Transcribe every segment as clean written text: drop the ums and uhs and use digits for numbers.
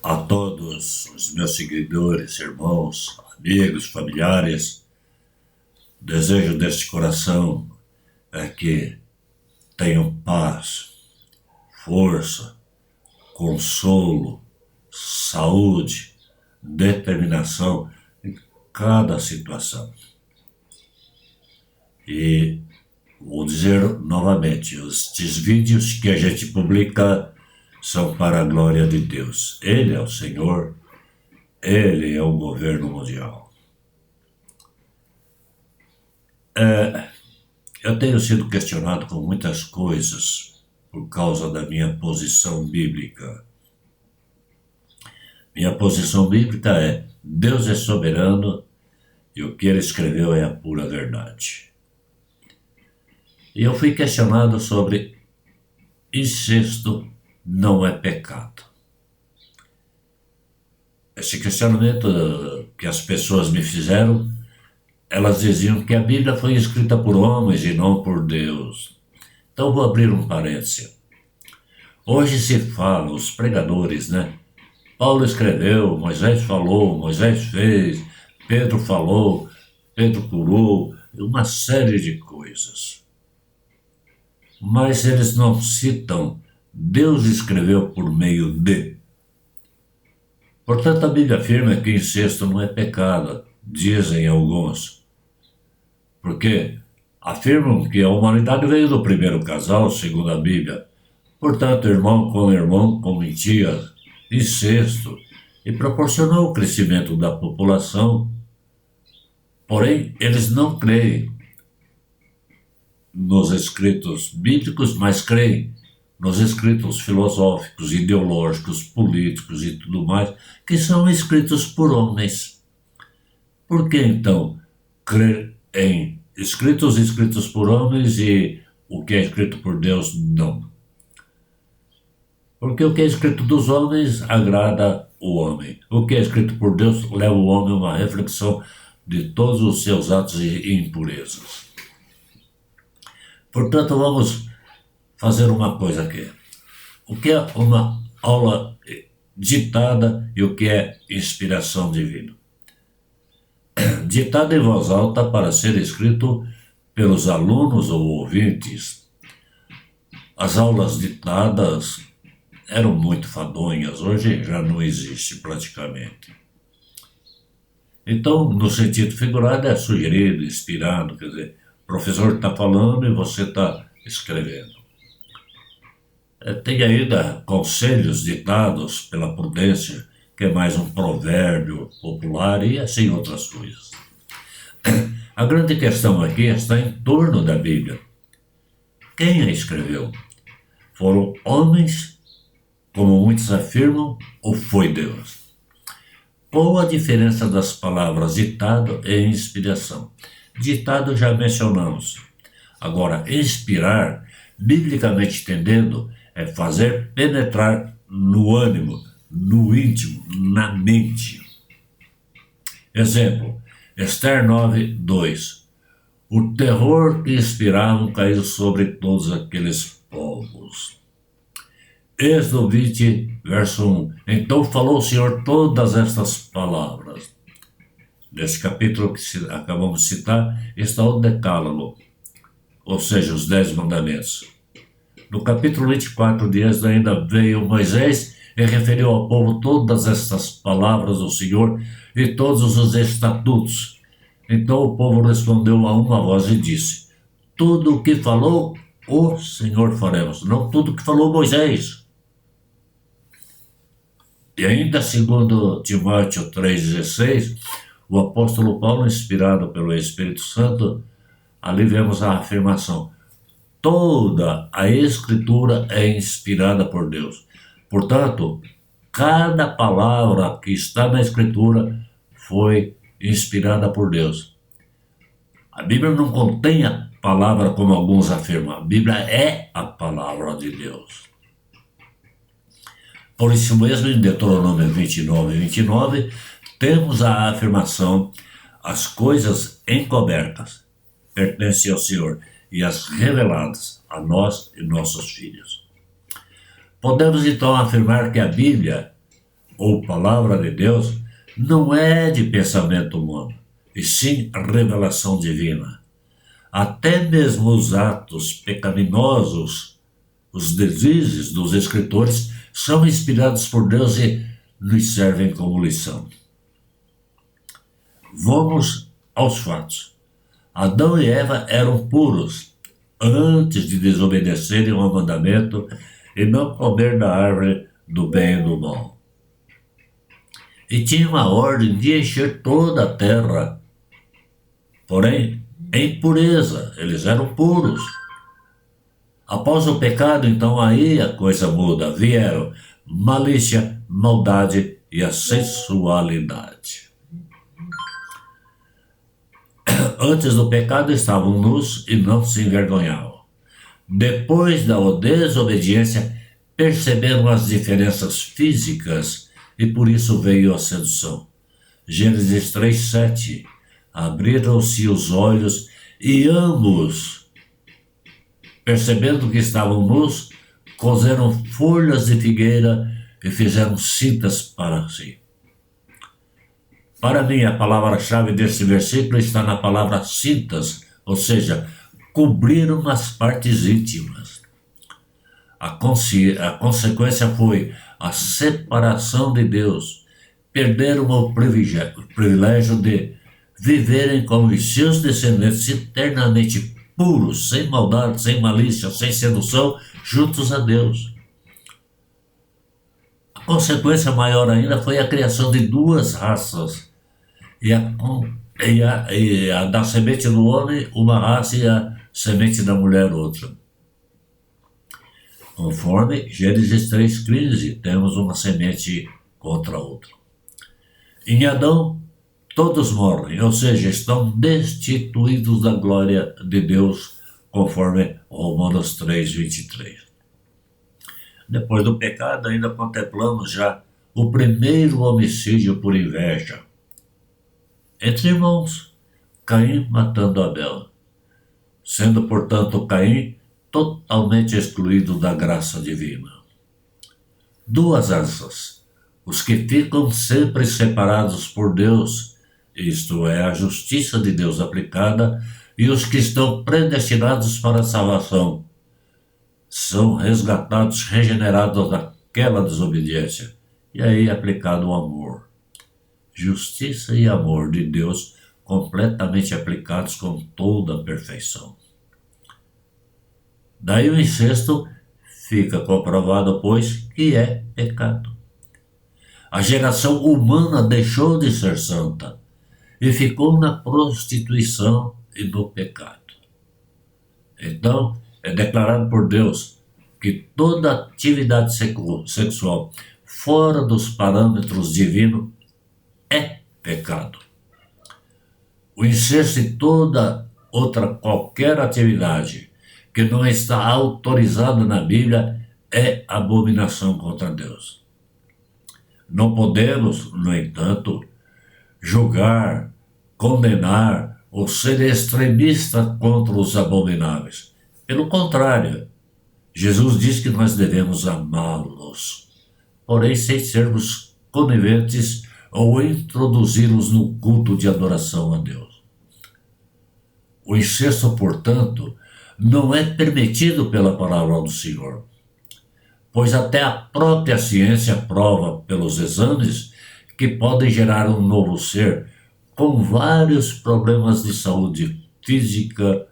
A todos os meus seguidores, irmãos, amigos, familiares, desejo deste coração é que tenham paz, força, consolo, saúde, determinação em cada situação. E vou dizer novamente, estes vídeos que a gente publica são para a glória de Deus. Ele é o Senhor, Ele é o governo mundial. Eu tenho sido questionado com muitas coisas por causa da minha posição bíblica. Minha posição bíblica é: Deus é soberano e o que Ele escreveu é a pura verdade. E eu fui questionado sobre incesto não é pecado. Esse questionamento que as pessoas me fizeram, elas diziam que a Bíblia foi escrita por homens e não por Deus. Então vou abrir um parêntese. Hoje se fala, os pregadores, Paulo escreveu, Moisés falou, Moisés fez, Pedro falou, Pedro curou, uma série de coisas. Mas eles não citam Deus escreveu por meio de. Portanto, a Bíblia afirma que incesto não é pecado, dizem alguns. Porque afirmam que a humanidade veio do primeiro casal, segundo a Bíblia. Portanto, irmão, com mentia, incesto, e proporcionou o crescimento da população. Porém, eles não creem nos escritos bíblicos, mas creem nos escritos filosóficos, ideológicos, políticos e tudo mais, que são escritos por homens. Por que, então, crer em escritos por homens e o que é escrito por Deus não? Porque o que é escrito dos homens agrada o homem. O que é escrito por Deus leva o homem a uma reflexão de todos os seus atos e impurezas. Portanto, vamos fazer uma coisa aqui. O que é uma aula ditada e o que é inspiração divina? Ditada em voz alta para ser escrito pelos alunos ou ouvintes. As aulas ditadas eram muito fadonhas, hoje já não existe praticamente. Então, no sentido figurado, é sugerido, inspirado, quer dizer, o professor está falando e você está escrevendo. Tem ainda conselhos ditados pela prudência, que é mais um provérbio popular e assim outras coisas. A grande questão aqui está em torno da Bíblia. Quem a escreveu? Foram homens, como muitos afirmam, ou foi Deus? Qual a diferença das palavras ditado e inspiração? Ditado já mencionamos. Agora, inspirar, biblicamente entendendo, é fazer penetrar no ânimo, no íntimo, na mente. Exemplo, Esther 9:2. O terror que inspiravam caiu sobre todos aqueles povos. Êxodo 20, verso 1. Então falou o Senhor todas estas palavras. Nesse capítulo que acabamos de citar, está o Decálogo, ou seja, os 10 mandamentos. No capítulo 24 de Êxodo ainda veio Moisés e referiu ao povo todas estas palavras do Senhor e todos os estatutos. Então o povo respondeu a uma voz e disse: tudo o que falou o Senhor faremos, não tudo o que falou Moisés. E ainda segundo Timóteo 3,16, o apóstolo Paulo, inspirado pelo Espírito Santo, ali vemos a afirmação: toda a Escritura é inspirada por Deus. Portanto, cada palavra que está na Escritura foi inspirada por Deus. A Bíblia não contém a palavra como alguns afirmam. A Bíblia é a palavra de Deus. Por isso mesmo, em Deuteronômio 29:29, temos a afirmação: as coisas encobertas pertencem ao Senhor e as reveladas a nós e nossos filhos. Podemos então afirmar que a Bíblia, ou palavra de Deus, não é de pensamento humano, e sim revelação divina. Até mesmo os atos pecaminosos, os deslizes dos escritores, são inspirados por Deus e nos servem como lição. Vamos aos fatos. Adão e Eva eram puros antes de desobedecerem ao mandamento e não comer da árvore do bem e do mal. E tinham a ordem de encher toda a terra. Porém, em pureza, eles eram puros. Após o pecado, então aí a coisa muda. Vieram malícia, maldade e a sensualidade. Antes do pecado estavam nus e não se envergonhavam. Depois da desobediência, perceberam as diferenças físicas e por isso veio a sedução. Gênesis 3:7. Abriram-se os olhos e ambos, percebendo que estavam nus, coseram folhas de figueira e fizeram cintas para si. Para mim, a palavra-chave desse versículo está na palavra cintas, ou seja, cobriram as partes íntimas. A consequência foi a separação de Deus. Perderam o privilégio de viverem com os seus descendentes eternamente puros, sem maldade, sem malícia, sem sedução, juntos a Deus. A consequência maior ainda foi a criação de duas raças, e a da semente do homem, uma raça, e a semente da mulher, outra. Conforme Gênesis 3:15, temos uma semente contra a outra. Em Adão, todos morrem, ou seja, estão destituídos da glória de Deus, conforme Romanos 3:23. Depois do pecado, ainda contemplamos já o primeiro homicídio por inveja. Entre irmãos, Caim matando Abel, sendo, portanto, Caim totalmente excluído da graça divina. Duas raças, os que ficam sempre separados por Deus, isto é, a justiça de Deus aplicada, e os que estão predestinados para a salvação, são resgatados, regenerados daquela desobediência, e aí aplicado o amor. Justiça e amor de Deus completamente aplicados com toda a perfeição. Daí o incesto fica comprovado, pois, que é pecado. A geração humana deixou de ser santa e ficou na prostituição e no pecado. Então, é declarado por Deus que toda atividade sexual fora dos parâmetros divinos é pecado. O incesto e toda outra qualquer atividade que não está autorizada na Bíblia é abominação contra Deus. Não podemos, no entanto, julgar, condenar ou ser extremista contra os abomináveis. Pelo contrário, Jesus diz que nós devemos amá-los, porém sem sermos coniventes ou introduzi-los no culto de adoração a Deus. O incesto, portanto, não é permitido pela palavra do Senhor, pois até a própria ciência prova pelos exames que podem gerar um novo ser com vários problemas de saúde física,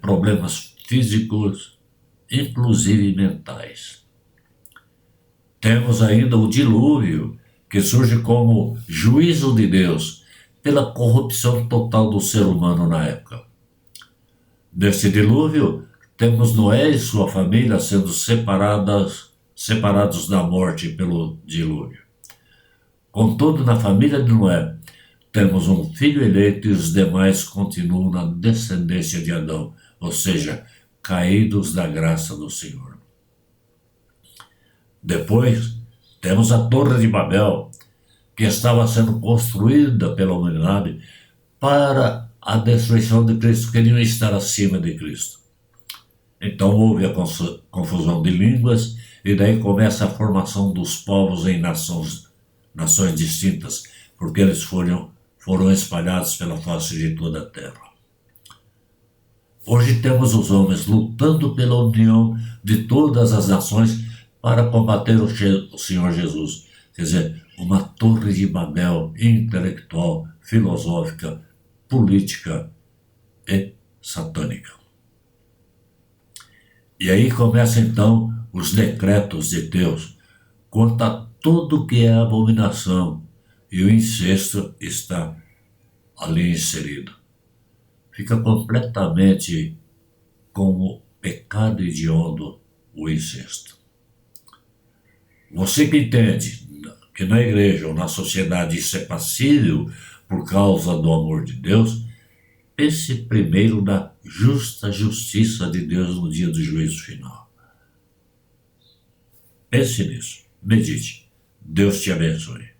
problemas físicos, inclusive mentais. Temos ainda o dilúvio, que surge como juízo de Deus pela corrupção total do ser humano na época. Nesse dilúvio, temos Noé e sua família sendo separados da morte pelo dilúvio. Contudo, na família de Noé, temos um filho eleito e os demais continuam na descendência de Adão, ou seja, caídos da graça do Senhor. Depois, temos a Torre de Babel, que estava sendo construída pela humanidade para a destruição de Cristo, queriam estar acima de Cristo. Então houve a confusão de línguas E daí começa a formação dos povos em nações distintas, porque eles foram espalhados pela face de toda a terra. Hoje temos os homens lutando pela união de todas as nações para combater o Senhor Jesus. Quer dizer, uma torre de Babel intelectual, filosófica, política e satânica. E aí começam então os decretos de Deus quanto a tudo que é abominação, e o incesto está ali inserido. Fica completamente como pecado hediondo o incesto. Você que entende que na igreja ou na sociedade isso é passível por causa do amor de Deus, pense primeiro na justa justiça de Deus no dia do juízo final. Pense nisso. Medite. Deus te abençoe.